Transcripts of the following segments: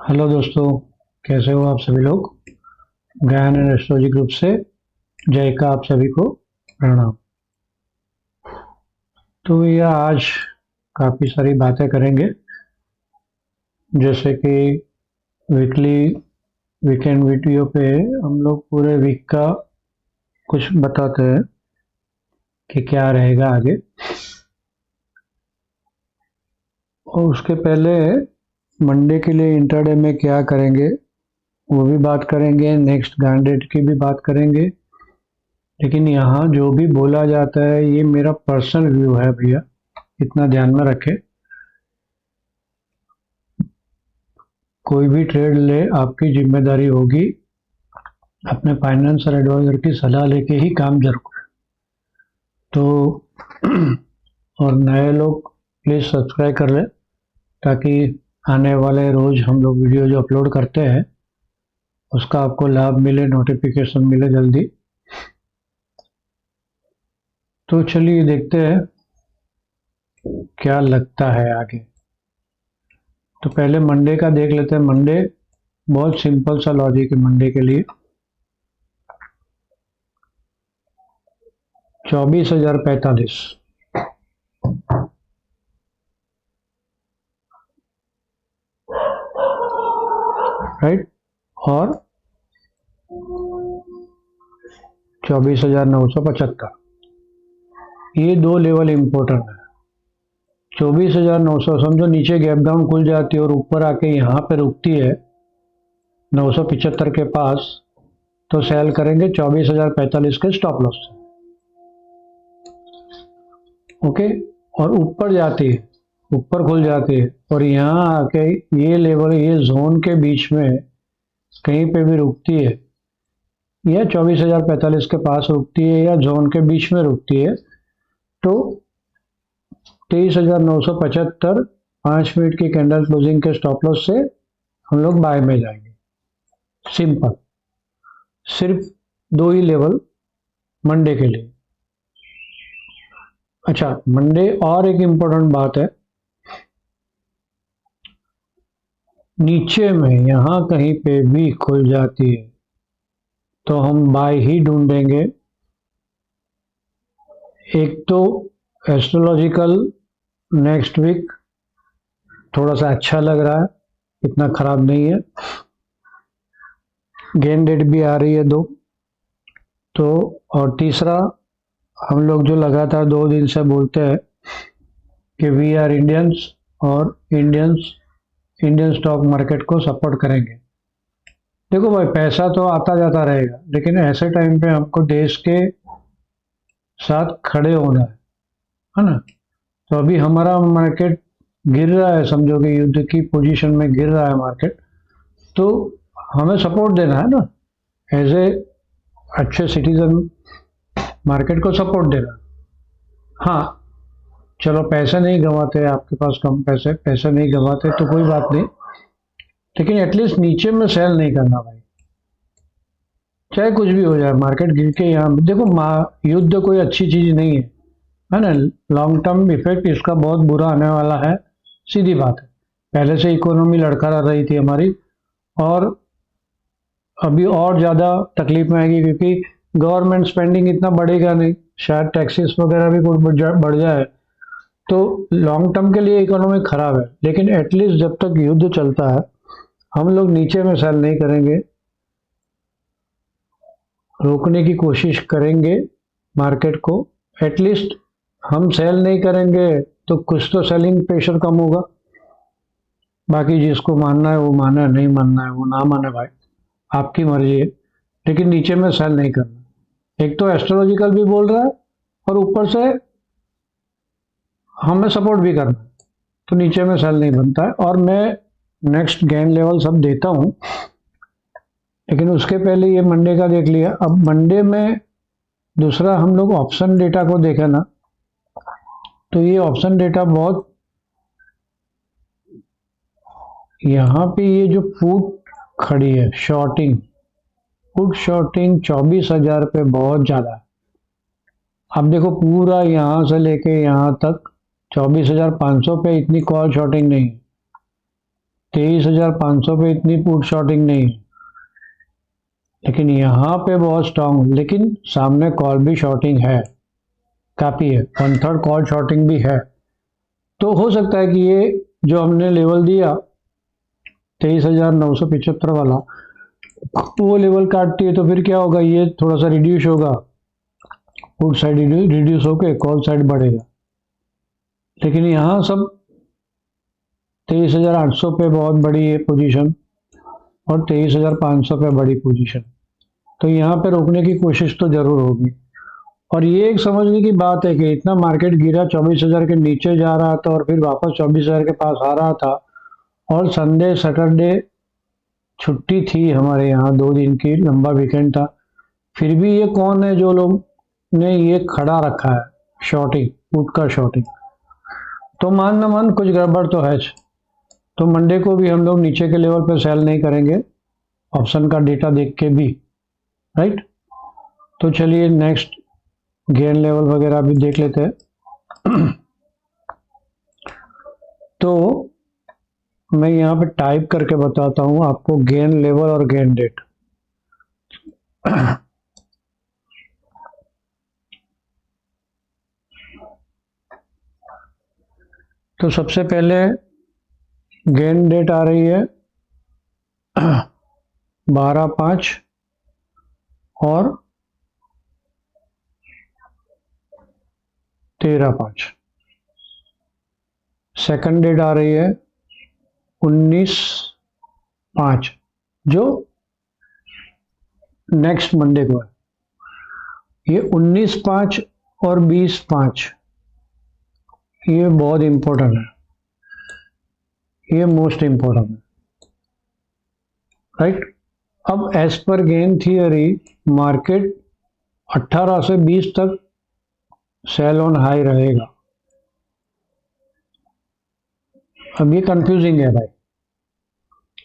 Hello दोस्तों, कैसे हो आप सभी लोग। ज्ञान एंड एस्ट्रोलॉजी ग्रुप से जय का आप सभी को प्रणाम। तो यह आज काफ़ी सारी बातें करेंगे, जैसे कि वीकली वीकेंड वीडियो पे हम लोग पूरे वीक का कुछ बताते हैं कि क्या रहेगा आगे। और उसके पहले मंडे के लिए इंटरडे में क्या करेंगे वो भी बात करेंगे, नेक्स्ट ज्ञान डेट की भी बात करेंगे। लेकिन यहाँ जो भी बोला जाता है ये मेरा पर्सनल व्यू है भैया, इतना ध्यान में रखें। कोई भी ट्रेड ले आपकी जिम्मेदारी होगी अपने फाइनेंशियल एडवाइजर की सलाह लेके ही काम जरूर है। तो और नए लोग प्लीज़ सब्सक्राइब कर लें ताकि आने वाले रोज़ हम लोग वीडियो जो अपलोड करते हैं उसका आपको लाभ मिले, नोटिफिकेशन मिले जल्दी। तो चलिए देखते हैं क्या लगता है आगे। तो पहले मंडे का देख लेते हैं। मंडे बहुत सिंपल सा लॉजिक है मंडे के लिए। 24,045 राइट, और 24,975, ये दो लेवल इंपॉर्टेंट है। 24,900 समझो नीचे गैप डाउन खुल जाती है और ऊपर आके यहाँ पे रुकती है 975 के पास, तो सेल करेंगे 24,045 के स्टॉप लॉस से। ओके, और ऊपर जाती है, ऊपर खुल जाती है और यहाँ आके ये लेवल, ये जोन के बीच में कहीं पे भी रुकती है, या 24,045 के पास रुकती है या जोन के बीच में रुकती है, तो 23,975 5 मिनट की कैंडल क्लोजिंग के स्टॉप लॉस से हम लोग बाय में जाएंगे। सिंपल, सिर्फ दो ही लेवल मंडे के लिए। अच्छा, मंडे और एक इंपॉर्टेंट बात है, नीचे में यहाँ कहीं पे भी खुल जाती है तो हम बाय ही ढूंढेंगे। एक तो एस्ट्रोलॉजिकल नेक्स्ट वीक थोड़ा सा अच्छा लग रहा है, इतना खराब नहीं है। गेन डेट भी आ रही है दो, तो और तीसरा हम लोग जो लगातार 2 दिन से बोलते हैं कि वी आर इंडियंस और इंडियन स्टॉक मार्केट को सपोर्ट करेंगे। देखो भाई, पैसा तो आता जाता रहेगा, लेकिन ऐसे टाइम पे हमको देश के साथ खड़े होना है ना। तो अभी हमारा मार्केट गिर रहा है, समझो कि युद्ध की पोजीशन में गिर रहा है मार्केट, तो हमें सपोर्ट देना है ना, एज ए अच्छे सिटीजन मार्केट को सपोर्ट देना। हाँ, चलो पैसे नहीं गंवाते, आपके पास कम पैसे नहीं गंवाते तो कोई बात नहीं, लेकिन एटलीस्ट नीचे में सेल नहीं करना भाई। चाहे कुछ भी हो जाए, मार्केट गिर के यहाँ देखो, युद्ध कोई अच्छी चीज नहीं है ना। लॉन्ग टर्म इफेक्ट इसका बहुत बुरा आने वाला है, सीधी बात है। पहले से इकोनॉमी लड़खड़ा रही थी हमारी, और अभी और ज़्यादा तकलीफ में आएगी, क्योंकि गवर्नमेंट स्पेंडिंग इतना बढ़ेगा नहीं, शायद टैक्सेस वगैरह भी कुछ बढ़ जाए, तो लॉन्ग टर्म के लिए इकोनॉमी खराब है। लेकिन एटलीस्ट जब तक युद्ध चलता है हम लोग नीचे में सेल नहीं करेंगे, रोकने की कोशिश करेंगे मार्केट को। एटलीस्ट हम सेल नहीं करेंगे तो कुछ तो सेलिंग प्रेशर कम होगा। बाकी जिसको मानना है वो माने, नहीं मानना है वो ना माने भाई, आपकी मर्जी है। लेकिन नीचे में सेल नहीं करना। एक तो एस्ट्रोलॉजिकल भी बोल रहा है और ऊपर से हमें सपोर्ट भी करना है, तो नीचे में सेल नहीं बनता है। और मैं नेक्स्ट गेन लेवल सब देता हूँ, लेकिन उसके पहले ये मंडे का देख लिया। अब मंडे में दूसरा हम लोग ऑप्शन डेटा को देखा ना, तो ये ऑप्शन डेटा बहुत, यहाँ पे ये जो फुट खड़ी है शॉर्टिंग, फुट शॉर्टिंग 24,000 पे बहुत ज़्यादा है। अब देखो पूरा यहाँ से लेके यहाँ तक 24,500 पे इतनी कॉल शॉर्टिंग नहीं है, 23,500 पे इतनी पुट शॉर्टिंग नहीं है, लेकिन यहाँ पे बहुत स्ट्रांग, लेकिन सामने कॉल भी शॉर्टिंग है, काफ़ी है, 1/3 कॉल शॉर्टिंग भी है। तो हो सकता है कि ये जो हमने लेवल दिया 23,975 वाला, वो लेवल काटती है तो फिर क्या होगा, ये थोड़ा सा रिड्यूस होगा, पुट साइड रिड्यूस होकर कॉल साइड बढ़ेगा। लेकिन यहाँ सब 23,800 पे बहुत बड़ी है पोजीशन और 23,500 पे बड़ी पोजीशन, तो यहाँ पे रोकने की कोशिश तो जरूर होगी। और ये एक समझने की बात है कि इतना मार्केट गिरा, 24,000 के नीचे जा रहा था और फिर वापस 24,000 के पास आ रहा था, और संडे सैटरडे छुट्टी थी हमारे यहाँ, 2 दिन की लंबा वीकेंड था, फिर भी ये कौन है जो लोग ने ये खड़ा रखा है शॉर्टिंग, पुट का शॉर्टिंग। तो मान न मान कुछ गड़बड़ तो है। तो मंडे को भी हम लोग नीचे के लेवल पे सेल नहीं करेंगे, ऑप्शन का डेटा देख के भी, राइट। तो चलिए नेक्स्ट गेन लेवल वगैरह भी देख लेते हैं। तो मैं यहाँ पे टाइप करके बताता हूँ आपको गेन लेवल और गेन डेट। तो सबसे पहले गेन डेट आ रही है 12/5 और 13/5। सेकंड डेट आ रही है 19/5 जो नेक्स्ट मंडे को है। ये 19/5 और 20/5 ये बहुत इंपॉर्टेंट है, ये मोस्ट इंपॉर्टेंट है, राइट। अब एज पर गेन थियरी मार्केट 18 से 20 तक सेल ऑन हाई रहेगा। अब ये कंफ्यूजिंग है भाई,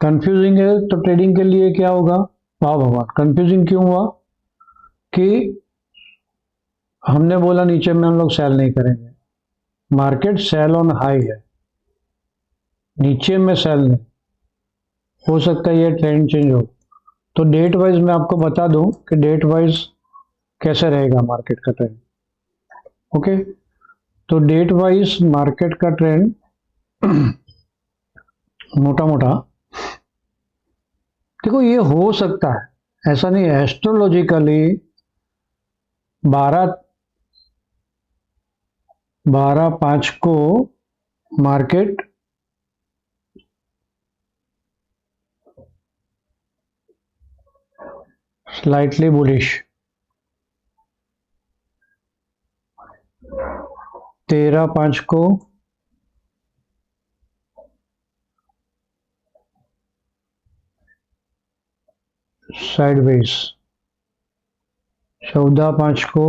कंफ्यूजिंग है तो ट्रेडिंग के लिए क्या होगा, वाह भगवान। कंफ्यूजिंग क्यों हुआ कि हमने बोला नीचे में हम लोग सेल नहीं करेंगे, मार्केट सेल ऑन हाई है, नीचे में सेल नहीं, हो सकता है ये ट्रेंड चेंज हो। तो डेट वाइज मैं आपको बता दूं कि डेट वाइज कैसे रहेगा मार्केट का ट्रेंड। ओके, तो डेट वाइज मार्केट का ट्रेंड मोटा मोटा देखो, ये हो सकता है, ऐसा नहीं है। एस्ट्रोलॉजिकली 12/5 को मार्केट स्लाइटली बुलिश, 13/5 को साइडवेज, 14/5 को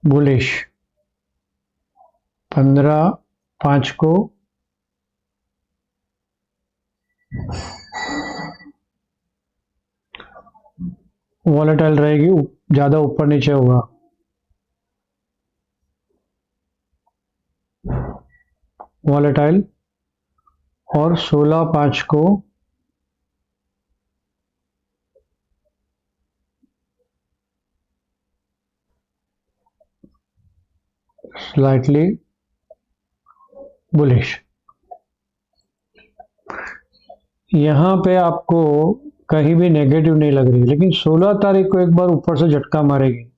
बुलिश, 15/5 को वॉलेटाइल रहेगी, ज्यादा ऊपर नीचे होगा, वॉलेटाइल। और 16/5 को स्लाइटली बुलिश। यहां पे आपको कहीं भी नेगेटिव नहीं लग रही, लेकिन 16 तारीख को एक बार ऊपर से झटका मारेगी।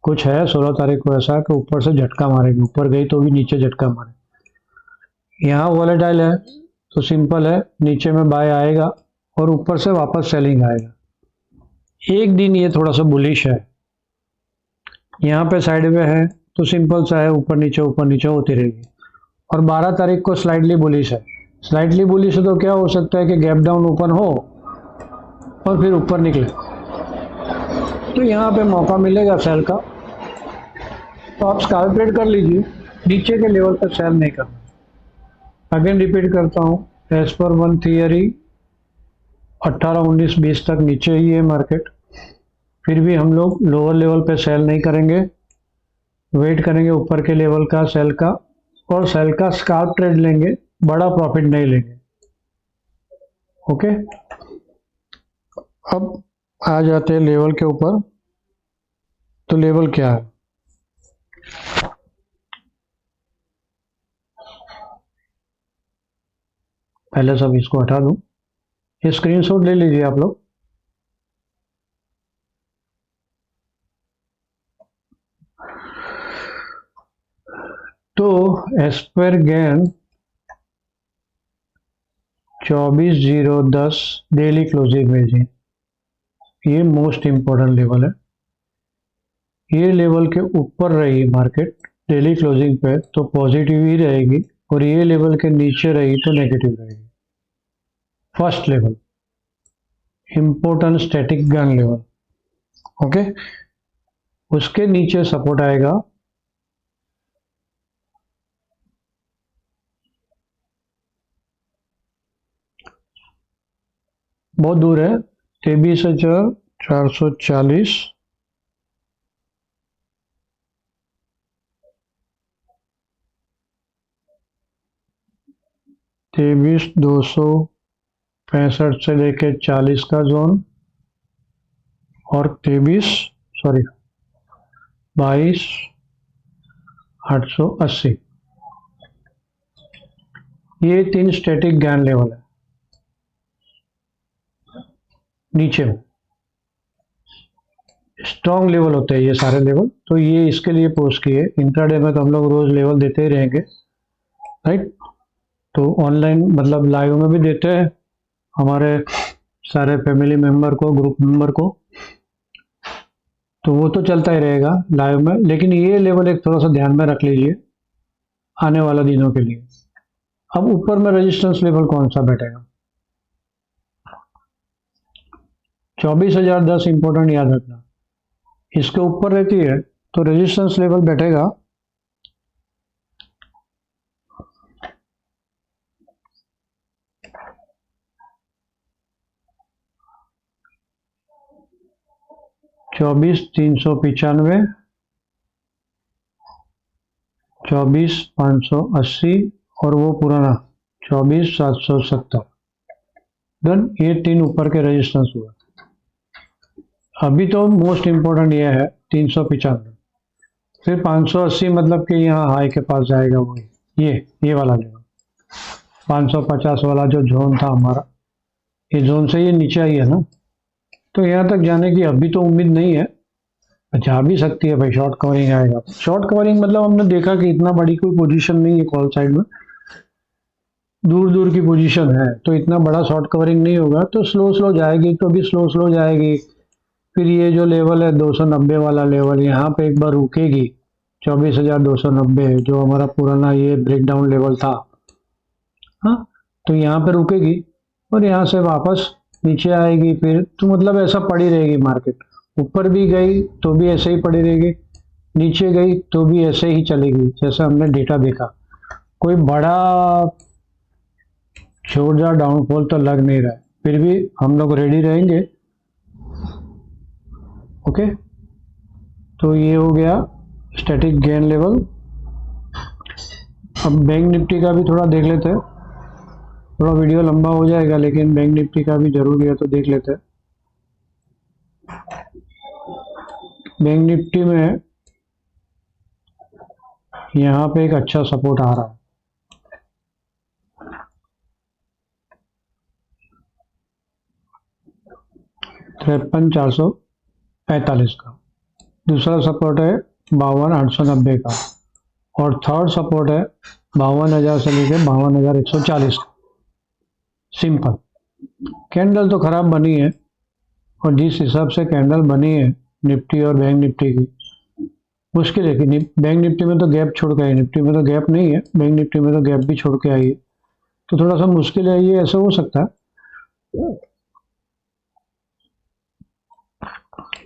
कुछ है 16 तारीख को ऐसा कि ऊपर से झटका मारेगी, ऊपर गई तो भी नीचे झटका मारे। यहाँ वॉलेटाइल है तो सिंपल है, नीचे में बाय आएगा और ऊपर से वापस सेलिंग आएगा। एक दिन ये थोड़ा सा बुलिश है, यहाँ पे साइड में है तो सिंपल सा है, ऊपर नीचे होती रहेगी। और 12 तारीख को स्लाइडली बुलिश है। स्लाइडली बुलिश है तो क्या हो सकता है कि गैप डाउन ओपन हो और फिर ऊपर निकले, तो यहाँ पे मौका मिलेगा सेल का, तो आप स्कैल्प ट्रेड कर लीजिए, नीचे के लेवल पर सेल नहीं करना। अगेन रिपीट करता हूँ, एज पर वन थियरी 18, 19, 20 तक नीचे ही है मार्केट, फिर भी हम लोग लोअर लेवल पे सेल नहीं करेंगे, वेट करेंगे ऊपर के लेवल का सेल का, और सेल का स्काल्प ट्रेड लेंगे, बड़ा प्रॉफिट नहीं लेंगे। ओके, अब आ जाते हैं लेवल के ऊपर। तो लेवल क्या है? पहले सब इसको हटा दूं, ये स्क्रीनशॉट ले लीजिए आप लोग। तो एस्पर गेन 24,010 डेली क्लोजिंग में जी, ये मोस्ट इंपॉर्टेंट लेवल है। ये लेवल के ऊपर रही मार्केट डेली क्लोजिंग पे तो पॉजिटिव ही रहेगी, और ये लेवल के नीचे रही तो नेगेटिव रहेगी। First level important static gun level. Okay, उसके नीचे सपोर्ट आएगा बहुत दूर है, 23,440, 23,265 से लेके 40 का जोन, और 22,880, ये 3 स्टैटिक गैन लेवल है नीचे में। स्ट्रॉन्ग लेवल होते हैं ये सारे लेवल, तो ये इसके लिए पोस्ट किए। इंट्राडे में तो हम लोग रोज लेवल देते ही रहेंगे, राइट। तो ऑनलाइन मतलब लाइव में भी देते हैं हमारे सारे फैमिली मेंबर को, ग्रुप मेंबर को, तो वो तो चलता ही रहेगा लाइव में। लेकिन ये लेवल एक थोड़ा सा ध्यान में रख लीजिए आने वाला दिनों के लिए। अब ऊपर में रेजिस्टेंस लेवल कौन सा बैठेगा? 24,010 इंपॉर्टेंट याद रखना। इसके ऊपर रहती है तो रेजिस्टेंस लेवल बैठेगा 24,395, 24,580, और वो पुराना 24,770। डन, ये 3 ऊपर के रेजिस्टेंस हुआ। अभी तो मोस्ट इंपॉर्टेंट ये है 395, फिर 580 मतलब कि यहाँ हाई के पास जाएगा वो, ये वाला लेवल 550 वाला जो जोन था हमारा, ये जोन से ये नीचे आई है ना, तो यहाँ तक जाने की अभी तो उम्मीद नहीं है, जा भी सकती है भाई, शॉर्ट कवरिंग आएगा। शॉर्ट कवरिंग मतलब हमने देखा कि इतना बड़ी कोई पोजीशन नहीं है कॉल साइड में, दूर दूर की पोजीशन है, तो इतना बड़ा शॉर्ट कवरिंग नहीं होगा, तो स्लो स्लो जाएगी, तो भी स्लो जाएगी। फिर ये जो लेवल है 290 वाला लेवल, यहाँ पे एक बार रुकेगी 24,290, जो हमारा पुराना ये ब्रेकडाउन लेवल था, हाँ, तो यहाँ पे रुकेगी और यहाँ से वापस नीचे आएगी। फिर तो मतलब ऐसा पड़ी रहेगी मार्केट, ऊपर भी गई तो भी ऐसे ही पड़ी रहेगी, नीचे गई तो भी ऐसे ही चलेगी, जैसा हमने डेटा देखा। कोई बड़ा जोरदार डाउनफॉल तो लग नहीं रहा है, फिर भी हम लोग रेडी रहेंगे। ओके, तो ये हो गया स्टैटिक गेन लेवल। अब बैंक निफ्टी का भी थोड़ा देख लेते हैं, थोड़ा वीडियो लंबा हो जाएगा लेकिन बैंक निफ्टी का भी जरूरी है तो देख लेते हैं। बैंक निफ्टी में यहाँ पे एक अच्छा सपोर्ट आ रहा है, 53,445 का। दूसरा सपोर्ट है 52,890 का, और थर्ड सपोर्ट है 52,000 से लेकर 52,140 का। सिंपल कैंडल तो खराब बनी है, और जिस हिसाब से कैंडल बनी है निफ्टी और बैंक निफ्टी की, मुश्किल है कि बैंक निफ्टी में तो गैप छोड़ के आई, निफ्टी में तो गैप नहीं है, बैंक निफ्टी में तो गैप भी छोड़ के आई है, तो थोड़ा सा मुश्किल है। ये ऐसा हो सकता है,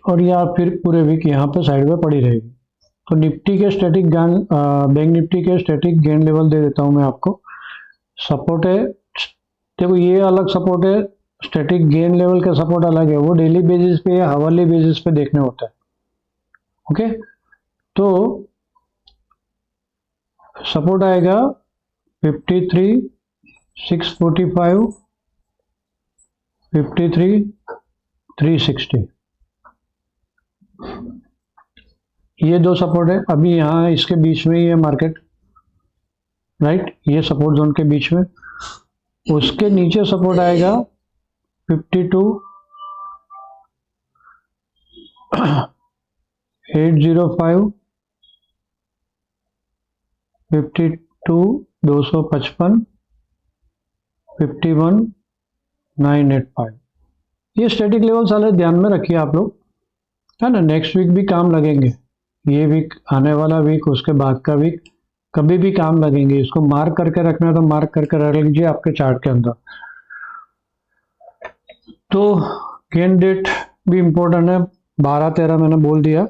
और या फिर पूरे वीक यहाँ पे साइड में पड़ी रहेगी। तो निफ्टी के स्टैटिक गेन, बैंक निफ्टी के स्टैटिक गेन लेवल दे देता हूँ मैं आपको। सपोर्ट है, देखो ये अलग सपोर्ट है, स्टैटिक गेन लेवल का सपोर्ट अलग है, वो डेली बेसिस पे या हावरली बेसिस पे देखने होता है। ओके, तो सपोर्ट आएगा 53, 645, 53, 360, ये दो सपोर्ट है। अभी यहाँ इसके बीच में ही है मार्केट, राइट, ये सपोर्ट जोन के बीच में। उसके नीचे सपोर्ट आएगा 52, 805, 52, 255, 51, 985। ये स्टैटिक लेवल सारे ध्यान में रखिए आप लोग, है ना। नेक्स्ट वीक भी काम लगेंगे, ये वीक, आने वाला वीक, उसके बाद का वीक, कभी भी काम लगेंगे। इसको मार्क करके रखना है तो मार्क करके रख लीजिए आपके चार्ट के अंदर। तो गेन डेट भी इम्पोर्टेंट है, 12-13 मैंने बोल दिया,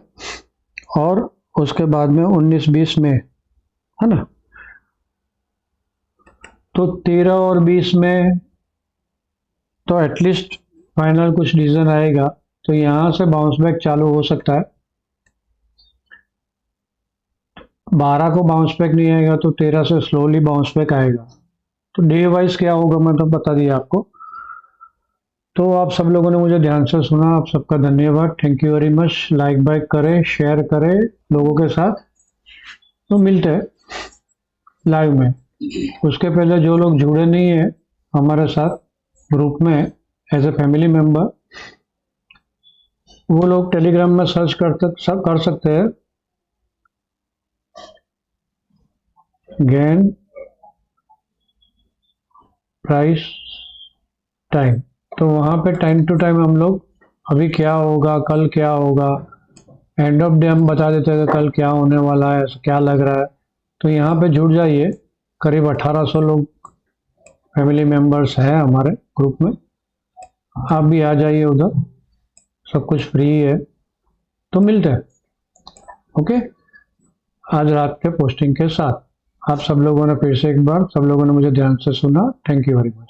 और उसके बाद में 19-20 में, है ना। तो 13 और 20 में तो एटलीस्ट फाइनल कुछ रीजन आएगा, तो यहां से बाउंस बैक चालू हो सकता है। 12 को बाउंस बैक नहीं आएगा तो 13 से स्लोली बाउंस बैक आएगा। तो डे वाइज क्या होगा मैं तो बता दिया आपको। तो आप सब लोगों ने मुझे ध्यान से सुना, आप सबका धन्यवाद, thank you very much. Like bike करें, शेयर करें लोगों के साथ। तो मिलते हैं लाइव में। उसके पहले जो लोग जुड़े नहीं है हमारे साथ ग्रुप में एज ए फैमिली मेंबर, वो लोग टेलीग्राम में सर्च कर सकते हैं गेन प्राइस टाइम। तो वहाँ पे टाइम टू टाइम हम लोग अभी क्या होगा, कल क्या होगा, एंड ऑफ डे हम बता देते हैं कि कल क्या होने वाला है, क्या लग रहा है। तो यहाँ पे जुड़ जाइए, करीब 1800 लोग फैमिली मेंबर्स हैं हमारे ग्रुप में। आप भी आ जाइए उधर, सब कुछ फ्री है। तो मिलते हैं, ओके, आज रात के पोस्टिंग के साथ। आप सब लोगों ने फिर से एक बार, सब लोगों ने मुझे ध्यान से सुना, थैंक यू वेरी मच।